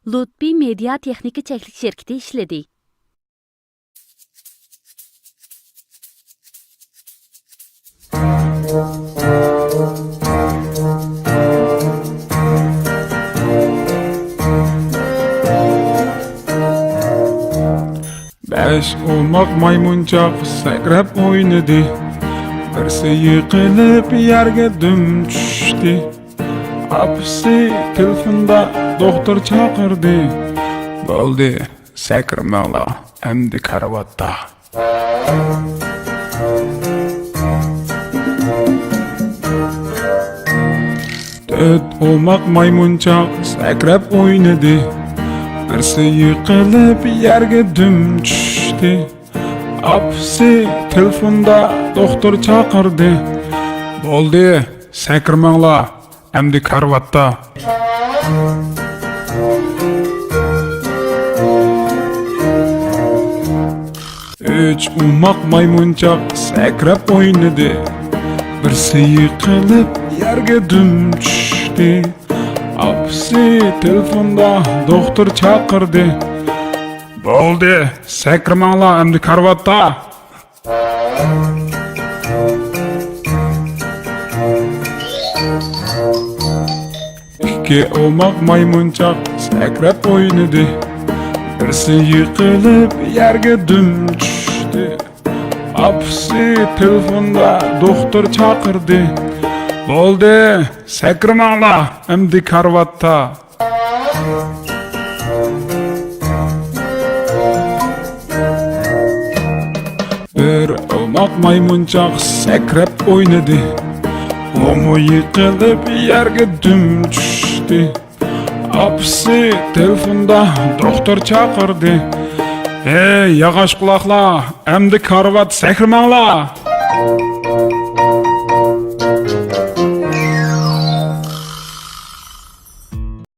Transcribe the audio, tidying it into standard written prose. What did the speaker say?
Lutfi Media Texnika Çeklik şirketi işledi. Beş olmak maymunçak sakrab oynadı. Birisi yıkılıp yerge düm düştü. Apisi telefonda doktor çağırdı. Boldu sakramalı emdi karavatta. Dört olmak maymunçak sakrab oynadı. Birisi yıkılıp yerge düm düştü. Apisi telefonda doktor çağırdı. Boldu sakramalı emdi karavatta. Üç umak maymunçak sakrab oynadı. Birisi yıkılıp yerge düm düştü. Apisi telefonda doktor çağırdı. Boldu sakramalı emdi karavatta. İki olmak maymunçak sakrab oynadı. Birisi yıkılıp yerge düm düştü. Apisi telefonda doktor çağırdı. Boldu sakramalı emdi karavatta. Bir olmak maymunçak sakrab oynadı. Omu yıkılıp yerge düm düştü. Apisi telefonda doktor çağırdı. Hey yağaç kulakla emdi karvat sakramalı.